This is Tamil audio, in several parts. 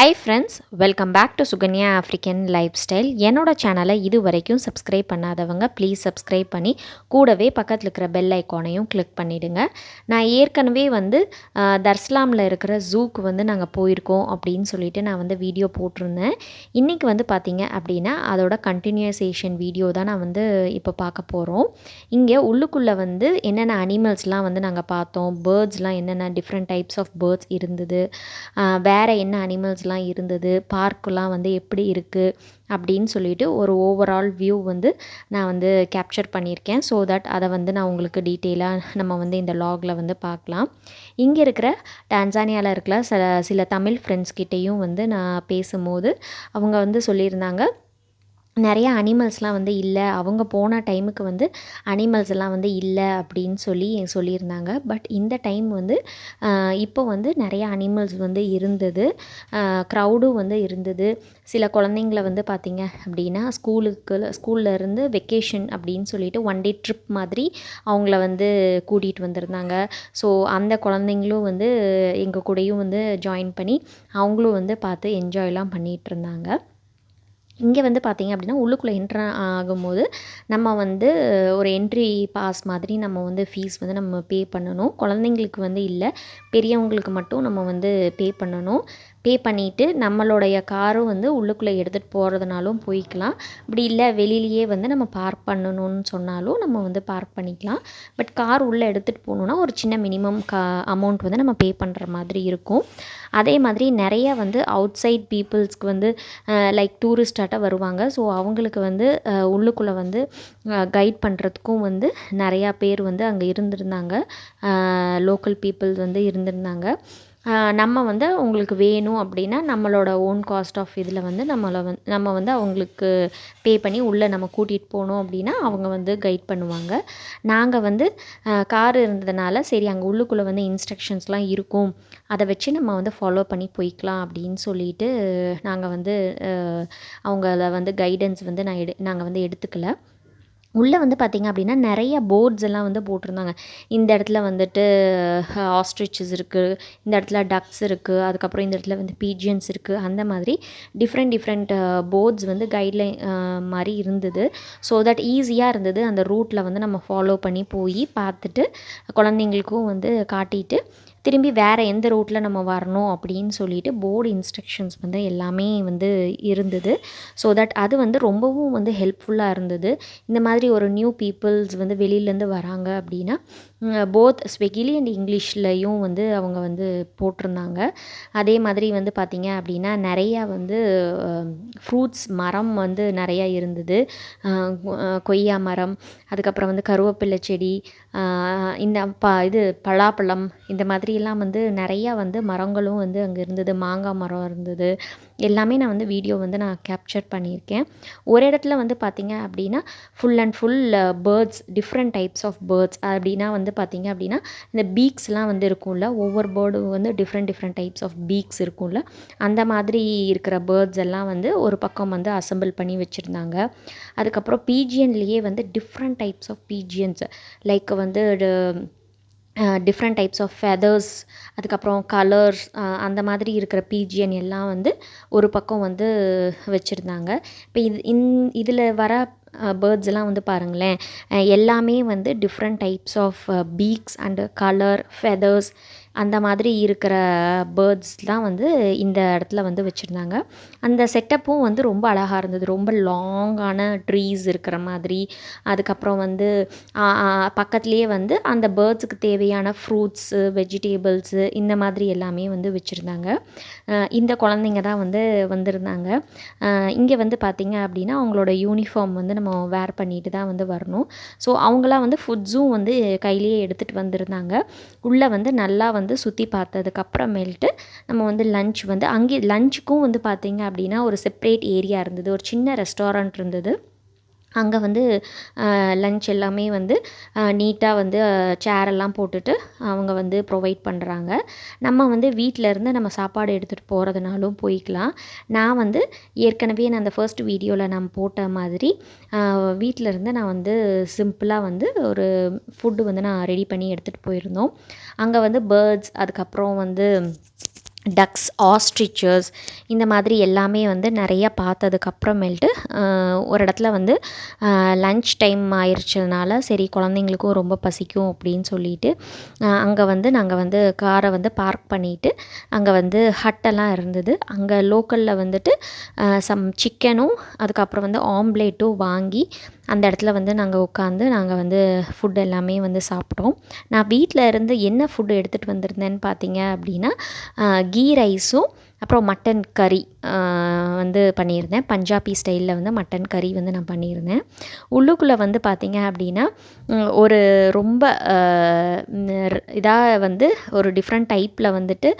Hi friends, welcome back to Sukanya African lifestyle. என்னோடய சேனலை இது வரைக்கும் சப்ஸ்கிரைப் பண்ணாதவங்க ப்ளீஸ் சப்ஸ்கிரைப் பண்ணி கூடவே பக்கத்தில் இருக்கிற பெல் ஐக்கானையும் கிளிக் பண்ணிவிடுங்க. நான் ஏற்கனவே தர்ஸ்லாமில் இருக்கிற ஜூக்கு நாங்கள் போயிருக்கோம் அப்படின்னு சொல்லிட்டு நான் வீடியோ போட்டிருந்தேன். இன்றைக்கி பார்த்திங்க அப்படின்னா அதோட கண்டினியூசேஷன் வீடியோ தான் நான் இப்போ பார்க்க போகிறோம். இங்கே உள்ளுக்குள்ளே என்னென்ன அனிமல்ஸ்லாம் நாங்கள் பார்த்தோம், பேர்ட்ஸ்லாம் என்னென்ன டிஃப்ரெண்ட் டைப்ஸ் ஆஃப் பேர்ட்ஸ் இருந்தது, வேறு என்ன அனிமல்ஸ்லாம் இருந்தது, பார்க்கெலாம் எப்படி இருக்குது அப்படின்னு சொல்லிட்டு ஒரு ஓவரால் வியூ நான் கேப்சர் பண்ணியிருக்கேன். ஸோ தட் அதை நான் உங்களுக்கு டீட்டெயிலாக நம்ம இந்த லாகில் பார்க்கலாம். இங்கே இருக்கிற டான்சானியாவில் இருக்கிற சில தமிழ் ஃப்ரெண்ட்ஸ் கிட்டேயும் நான் பேசும்போது அவங்க சொல்லியிருந்தாங்க நிறையா அனிமல்ஸ்லாம் இல்லை, அவங்க போன டைமுக்கு அனிமல்ஸ் எல்லாம் இல்லை அப்படின்னு சொல்லியிருந்தாங்க. பட் இந்த டைம் இப்போ நிறையா அனிமல்ஸ் இருந்தது, க்ரௌடும் இருந்தது. சில குழந்தைங்கள பார்த்திங்க அப்படின்னா ஸ்கூல்லேருந்து வெக்கேஷன் அப்படின்னு சொல்லிட்டு ஒன் டே ட்ரிப் மாதிரி அவங்கள கூட்டிகிட்டு வந்திருந்தாங்க. ஸோ அந்த குழந்தைங்களும் எங்கள் கூடயும் ஜாயின் பண்ணி அவங்களும் பார்த்து என்ஜாய்லாம் பண்ணிகிட்டு இருந்தாங்க. இங்கே பார்த்திங்க அப்படின்னா உள்ளுக்குள்ளே என்ட்ரு ஆகும்போது நம்ம ஒரு என்ட்ரி பாஸ் மாதிரி நம்ம ஃபீஸ் நம்ம பே பண்ணணும். குழந்தைங்களுக்கு இல்லை, பெரியவங்களுக்கு மட்டும் நம்ம பே பண்ணணும். பே பண்ணிவிட்டு நம்மளுடைய காரும் உள்ளுக்குள்ளே எடுத்துகிட்டு போகிறதுனாலும் போய்க்கலாம். அப்படி இல்லை வெளியிலேயே நம்ம பார்க் பண்ணணும்னு சொன்னாலும் நம்ம பார்க் பண்ணிக்கலாம். பட் கார் உள்ளே எடுத்துகிட்டு போகணுன்னா ஒரு சின்ன மினிமம் அமௌண்ட் நம்ம பே பண்ணுற மாதிரி இருக்கும். அதே மாதிரி நிறைய அவுட் சைட் பீப்புள்ஸ்க்கு லைக் டூரிஸ்டாக வருவாங்க. ஸோ அவங்களுக்கு உள்ளுக்குள்ளே கைட் பண்ணுறதுக்கும் நிறையா பேர் அங்கே இருந்திருந்தாங்க. Local peoples இருந்திருந்தாங்க. நம்ம உங்களுக்கு வேணும் அப்படின்னா நம்மளோட ஓன் காஸ்ட் ஆஃப் இதில் நம்ம அவங்களுக்கு பே பண்ணி உள்ளே நம்ம கூட்டிகிட்டு போனோம் அப்படின்னா அவங்க கைட் பண்ணுவாங்க. நாங்கள் கார் இருந்ததுனால சரி அங்கே உள்ளுக்குள்ளே இன்ஸ்ட்ரக்ஷன்ஸ்லாம் இருக்கும், அதை வச்சு நம்ம ஃபாலோ பண்ணி போய்க்கலாம் அப்படின்னு சொல்லிட்டு நாங்கள் அவங்கள கைடன்ஸ் நாங்கள் எடுத்துக்கல. உள்ளே பார்த்திங்க அப்படின்னா நிறைய போர்ட்ஸ் எல்லாம் போட்டிருந்தாங்க. இந்த இடத்துல ஆஸ்ட்ரிச்சஸ் இருக்குது, இந்த இடத்துல டக்ஸ் இருக்குது, அதுக்கப்புறம் இந்த இடத்துல பீஜியன்ஸ் இருக்குது. அந்த மாதிரி டிஃப்ரெண்ட் போர்ட்ஸ் கைட்லைன் மாதிரி இருந்தது. ஸோ தட் ஈஸியாக இருந்தது. அந்த ரூட்டில் நம்ம ஃபாலோ பண்ணி போய் பார்த்துட்டு குழந்தைங்களுக்கும் காட்டிட்டு திரும்பி வேறு எந்த ரூட்டில் நம்ம வரணும் அப்படின்னு சொல்லிட்டு போர்டு இன்ஸ்ட்ரக்ஷன்ஸ் எல்லாமே இருந்தது. ஸோ தட் அது ரொம்பவும் ஹெல்ப்ஃபுல்லாக இருந்தது. இந்த மாதிரி ஒரு நியூ பீப்புள்ஸ் வெளியிலேருந்து வராங்க அப்படின்னா போத் ஸ்வெகிலி அண்ட் இங்கிலீஷ்லேயும் அவங்க போட்டிருந்தாங்க. அதே மாதிரி பார்த்திங்க அப்படின்னா நிறையா ஃப்ரூட்ஸ் மரம் நிறையா இருந்தது. கொய்யா மரம், அதுக்கப்புறம் கருவேப்பிலை செடி, இந்த பலாப்பழம், இந்த மாதிரியெல்லாம் நிறையா மரங்களும் அங்கே இருந்தது. மாங்காய் மரம் இருந்தது. எல்லாமே நான் வீடியோ நான் கேப்சர் பண்ணியிருக்கேன். ஒரு இடத்துல பார்த்திங்க அப்படின்னா full and full birds, different types of birds அப்படின்னா பார்த்திங்க அப்படின்னா இந்த பீக்ஸ்லாம் இருக்கும்ல, ஒவ்வொரு பேர்டும் டிஃப்ரெண்ட் டைப்ஸ் ஆஃப் பீக்ஸ் இருக்கும்ல, அந்த மாதிரி இருக்கிற பேர்ட்ஸ் எல்லாம் ஒரு பக்கம் அசெம்பிள் பண்ணி வச்சுருந்தாங்க. அதுக்கப்புறம் பீஜியன்லேயே different types of pigeons like different types of feathers, அதுக்கப்புறம் கலர்ஸ், அந்த மாதிரி இருக்கிற பீஜியன் எல்லாம் ஒரு பக்கம் வச்சுருந்தாங்க. இப்போ இதில் வர பேர்ட்ஸ் எல்லாம் பாருங்களேன், எல்லாமே different types of beaks and colour feathers அந்த மாதிரி இருக்கிற பேர்ட்ஸ் தான் இந்த இடத்துல வச்சுருந்தாங்க. அந்த செட்டப்பும் ரொம்ப அழகாக இருந்தது. ரொம்ப லாங்கான ட்ரீஸ் இருக்கிற மாதிரி, அதுக்கப்புறம் பக்கத்துலேயே அந்த பேர்ட்ஸுக்கு தேவையான ஃப்ரூட்ஸு, வெஜிடேபிள்ஸு, இந்த மாதிரி எல்லாமே வச்சுருந்தாங்க. இந்த குழந்தைங்க தான் வந்திருந்தாங்க. இங்கே பார்த்திங்க அப்படின்னா அவங்களோட யூனிஃபார்ம் நம்ம வேர் பண்ணிட்டு தான் வரணும். ஸோ அவங்களாம் ஃபுட்ஸும் கையிலேயே எடுத்துகிட்டு வந்திருந்தாங்க. உள்ளே நல்லா சுற்றி பார்த்ததுக்கப்புறமேல்ட்டு நம்ம லன்ச் அங்கே லஞ்சுக்கும் பார்த்திங்க அப்படின்னா ஒரு செப்ரேட் ஏரியா இருந்தது. ஒரு சின்ன ரெஸ்டாரண்ட் இருந்தது. அங்கே லன்ச் எல்லாமே நீட்டாக சேரெல்லாம் போட்டுட்டு அவங்க ப்ரொவைட் பண்ணுறாங்க. நம்ம வீட்டிலேருந்து நம்ம சாப்பாடு எடுத்துகிட்டு போகிறதுனாலும் போய்க்கலாம். நான் ஏற்கனவே நான் அந்த ஃபர்ஸ்ட் வீடியோவில் நான் போட்ட மாதிரி வீட்டிலேருந்து நான் சிம்பிளாக ஒரு ஃபுட்டு நான் ரெடி பண்ணி எடுத்துகிட்டு போயிருந்தோம். அங்கே பேர்ட்ஸ், அதுக்கப்புறம் டக்ஸ், ஆஸ்ட்ரிச்சஸ் இந்த மாதிரி எல்லாமே வந்து நிறையா பார்த்ததுக்கப்புறமேல்ட்டு ஒரு இடத்துல வந்து லன்ச் டைம் ஆயிடுச்சதுனால சரி குழந்தைங்களுக்கும் ரொம்ப பசிக்கும் அப்படின்னு சொல்லிட்டு அங்கே வந்து நாங்கள் வந்து காரை வந்து பார்க் பண்ணிவிட்டு அங்கே வந்து ஹட்டெல்லாம் இருந்தது. அங்கே லோக்கலில் வந்துட்டு சம் சிக்கனும் அதுக்கப்புறம் வந்து ஆம்லேட்டும் வாங்கி அந்த இடத்துல வந்து நாங்கள் வந்து ஃபுட் எல்லாமே வந்து சாப்பிட்டோம். நான் வீட்டில் இருந்து என்ன ஃபுட்டு எடுத்துகிட்டு வந்திருந்தேன்னு பார்த்தீங்க அப்படின்னா கீ ரைஸும் அப்புறம் மட்டன் கறி வந்து பண்ணியிருந்தேன். பஞ்சாபி ஸ்டைலில் வந்து மட்டன் கறி வந்து நான் பண்ணியிருந்தேன். உள்ளுக்குள்ளே வந்து பார்த்திங்க அப்படின்னா ஒரு ரொம்ப இதாக வந்து ஒரு டிஃப்ரெண்ட் டைப்பில் வந்துட்டு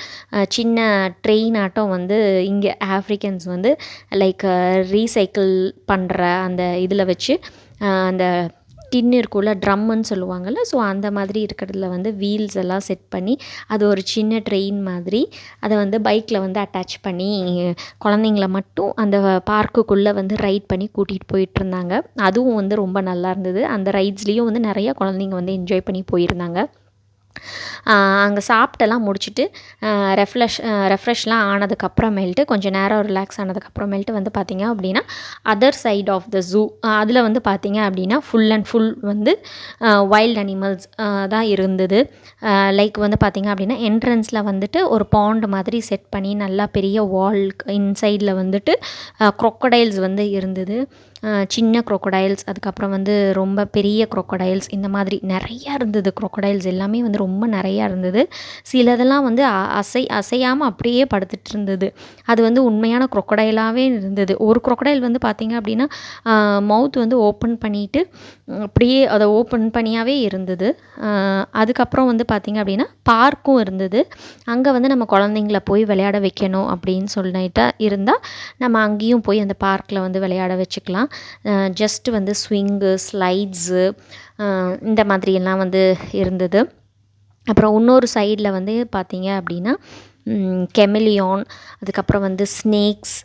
சின்ன ட்ரெயின் ஆட்டம் வந்து இங்கே ஆஃப்ரிக்கன்ஸ் வந்து லைக் ரீசைக்கிள் பண்ணுற அந்த இதில் வச்சு அந்த டின்னு இருக்குள்ள ட்ரம்முன்னு சொல்லுவாங்கள்ல, ஸோ அந்த மாதிரி இருக்கிறதுல வந்து வீல்ஸ் எல்லாம் செட் பண்ணி அது ஒரு சின்ன ட்ரெயின் மாதிரி அதை வந்து பைக்கில் வந்து அட்டாச் பண்ணி குழந்தைங்கள மட்டும் அந்த பார்க்குக்குள்ளே வந்து ரைட் பண்ணி கூட்டிகிட்டு போயிட்டுருந்தாங்க. அதுவும் வந்து ரொம்ப நல்லா இருந்தது. அந்த ரைட்ஸ்லேயும் வந்து நிறையா குழந்தைங்க வந்து என்ஜாய் பண்ணி போயிருந்தாங்க. அங்கே சாப்பிட்டெல்லாம் முடிச்சுட்டு ரெஃப்ரெஷ்லாம் ஆனதுக்கப்புறமேல்ட்டு கொஞ்சம் நேரம் ரிலாக்ஸ் ஆனதுக்கப்புறமேல்ட்டு வந்து பார்த்திங்க அப்படின்னா other side of the zoo அதில் வந்து பார்த்திங்க அப்படின்னா ஃபுல் அண்ட் ஃபுல் வந்து வைல்ட் அனிமல்ஸ் தான் இருந்தது. லைக் வந்து பார்த்திங்க அப்படின்னா என்ட்ரன்ஸில் வந்துட்டு ஒரு பாண்ட் மாதிரி செட் பண்ணி நல்லா பெரிய வால் இன்சைடில் வந்துட்டு க்ரொக்கடைல்ஸ் வந்து இருந்தது. சின்ன க்ரொக்கடைல்ஸ், அதுக்கப்புறம் வந்து ரொம்ப பெரிய க்ரொக்கடைல்ஸ், இந்த மாதிரி நிறையா இருந்தது. க்ரொக்கடைல்ஸ் எல்லாமே வந்து ரொம்ப நிறையா இருந்தது. சிலதெல்லாம் வந்து அசையாமல் அப்படியே படுத்துட்டு இருந்தது. அது வந்து உண்மையான க்ரொக்கடைலாகவே இருந்தது. ஒரு க்ரொக்கடைல் வந்து பார்த்திங்க அப்படின்னா மவுத் வந்து ஓப்பன் பண்ணிவிட்டு அப்படியே அதை ஓப்பன் பண்ணியாகவே இருந்தது. அதுக்கப்புறம் வந்து பார்த்திங்க அப்படின்னா பார்க்கும் இருந்தது. அங்கே வந்து நம்ம குழந்தைங்கள போய் விளையாட வைக்கணும் அப்படின்னு சொல்லிட்டு இருந்தால் நம்ம அங்கேயும் போய் அந்த பார்க்கில் வந்து விளையாட வச்சுக்கலாம். ஜஸ்ட்டு வந்து ஸ்விங்கு, ஸ்லைட்ஸு இந்த மாதிரியெல்லாம் வந்து இருந்தது. அப்புறம் இன்னொரு சைடில் வந்து பார்த்திங்க அப்படின்னா கெமிலியான், அதுக்கப்புறம் வந்து ஸ்னேக்ஸ்,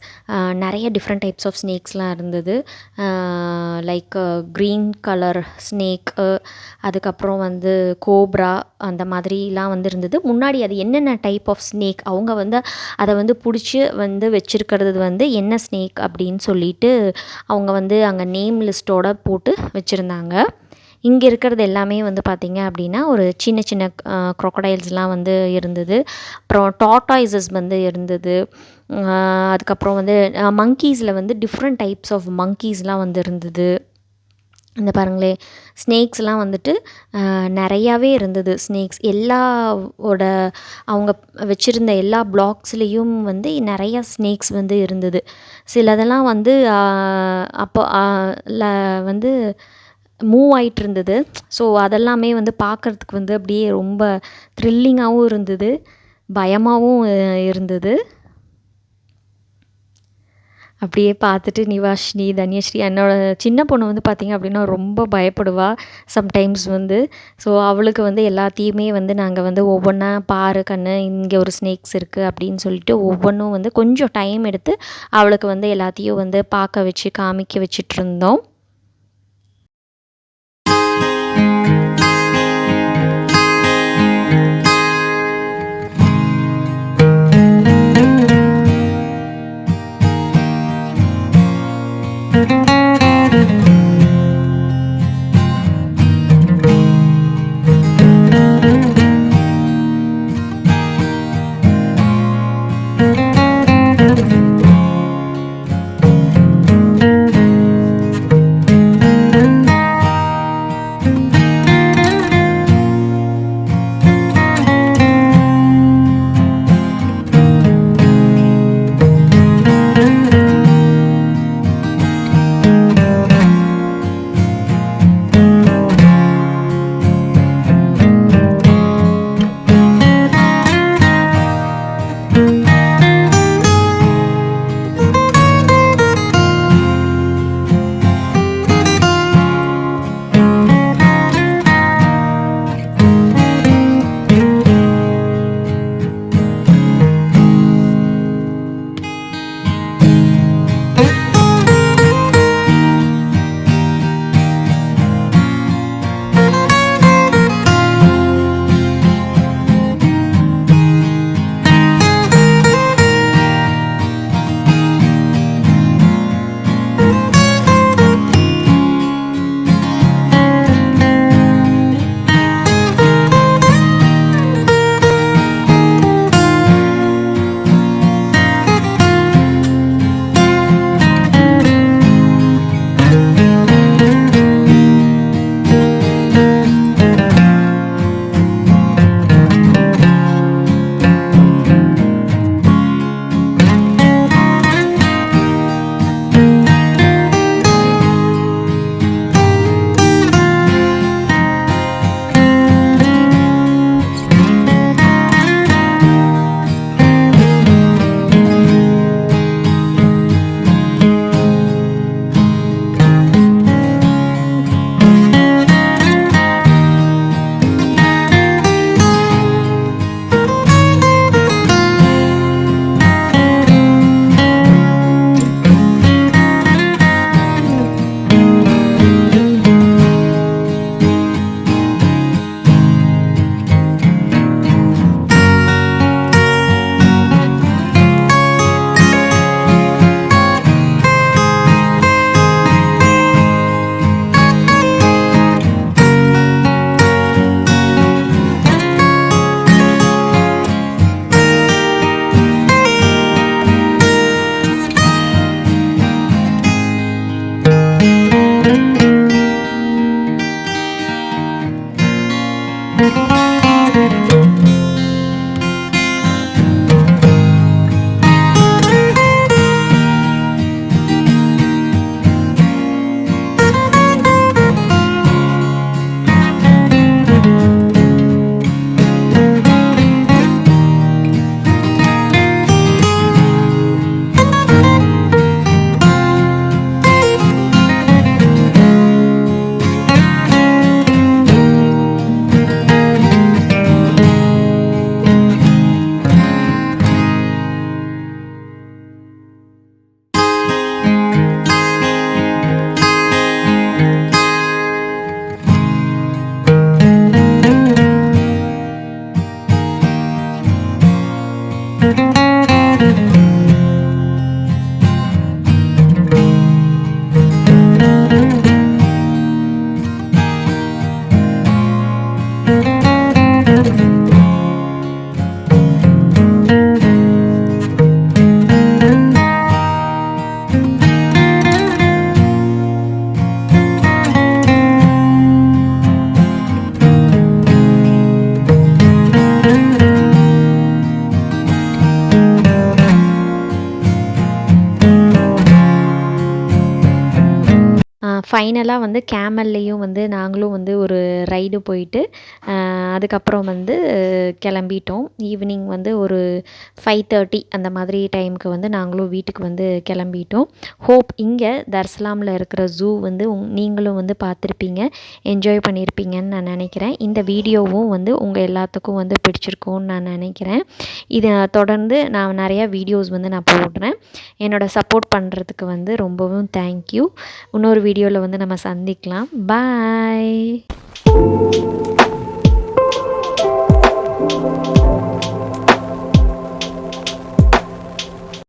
நிறைய டிஃப்ரெண்ட் டைப்ஸ் ஆஃப் ஸ்னேக்ஸ்லாம் இருந்தது. லைக் க்ரீன் கலர் ஸ்னேக்கு, அதுக்கப்புறம் வந்து கோப்ரா அந்த மாதிரிலாம் வந்து இருந்தது. முன்னாடி அது என்னென்ன டைப் ஆஃப் ஸ்னேக் அவங்க வந்து அதை வந்து பிடிச்சி வந்து வச்சுருக்கிறது வந்து என்ன ஸ்னேக் அப்படின்னு சொல்லிட்டு அவங்க வந்து அங்கே நேம் லிஸ்ட்டோடு போட்டு வச்சுருந்தாங்க. இங்கே இருக்கிறது எல்லாமே வந்து பார்த்திங்க அப்படின்னா ஒரு சின்ன சின்ன க்ரொக்கடைல்ஸ்லாம் வந்து இருந்தது. அப்புறம் டார்டாய்ஸஸ் வந்து இருந்தது. அதுக்கப்புறம் வந்து மங்கீஸில் வந்து டிஃப்ரெண்ட் டைப்ஸ் ஆஃப் மங்கீஸ்லாம் வந்து இருந்தது. இந்த பாருங்களேன், ஸ்னேக்ஸ்லாம் வந்துட்டு நிறையாவே இருந்தது. ஸ்னேக்ஸ் எல்லாவோட அவங்க வச்சுருந்த எல்லா பிளாக்ஸ்லேயும் வந்து நிறையா ஸ்னேக்ஸ் வந்து இருந்தது. சிலதெல்லாம் வந்து அப்போ வந்து மூவ் ஆகிட்டு இருந்தது. ஸோ அதெல்லாமே வந்து பார்க்குறதுக்கு வந்து அப்படியே ரொம்ப த்ரில்லிங்காகவும் இருந்தது, பயமாகவும் இருந்தது. அப்படியே பார்த்துட்டு நிவாஷினி, தன்யஸ்ரீ, என்னோடய சின்ன பொண்ணு வந்து பார்த்திங்க அப்படின்னா ரொம்ப பயப்படுவா சம்டைம்ஸ் வந்து. ஸோ அவளுக்கு வந்து எல்லாத்தையுமே வந்து நாங்கள் வந்து ஒவ்வொன்றா பாரு கண்ணு, இங்கே ஒரு ஸ்னேக்ஸ் இருக்குது அப்படின்னு சொல்லிட்டு ஒவ்வொன்றும் வந்து கொஞ்சம் டைம் எடுத்து அவளுக்கு வந்து எல்லாத்தையும் வந்து பார்க்க வச்சு காமிக்க வச்சிட்ருந்தோம். ஃபைனலாக வந்து கேமல்லையும் வந்து நாங்களும் வந்து ஒரு ரைடு போயிட்டு அதுக்கப்புறம் வந்து கிளம்பிட்டோம். ஈவினிங் வந்து ஒரு 5:30 அந்த மாதிரி டைமுக்கு வந்து நாங்களும் வீட்டுக்கு வந்து கிளம்பிட்டோம். ஹோப் இங்கே தர்சலாமில் இருக்கிற ஜூ வந்து நீங்களும் வந்து பார்த்துருப்பீங்க, என்ஜாய் பண்ணியிருப்பீங்கன்னு நான் நினைக்கிறேன். இந்த வீடியோவும் வந்து உங்கள் எல்லாத்துக்கும் வந்து பிடிச்சிருக்கும்னு நான் நினைக்கிறேன். இதை தொடர்ந்து நான் நிறையா வீடியோஸ் வந்து நான் போடுறேன். என்னோடய சப்போர்ட் பண்ணுறதுக்கு வந்து ரொம்பவும் தேங்க்யூ. இன்னொரு வீடியோவில் வந்து நம்ம சந்திக்கலாம். பாய்.